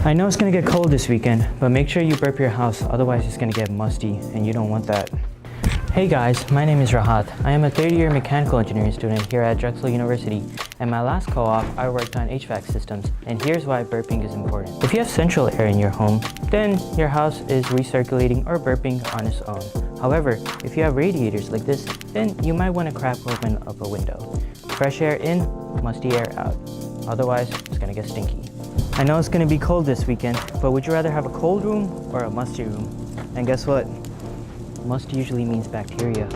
I know it's gonna get cold this weekend, but make sure you burp your house, otherwise it's gonna get musty and you don't want that. Hey guys, my name is Rahath. I am a third-year mechanical engineering student here at Drexel University, and my last co-op I worked on HVAC systems, and here's why burping is important. If you have central air in your home, then your house is recirculating or burping on its own. However, if you have radiators like this, then you might want to crack open up a window. Fresh air in, musty air out. Otherwise, it's gonna get stinky. I know it's gonna be cold this weekend, but would you rather have a cold room or a musty room? And guess what? Must usually means bacteria.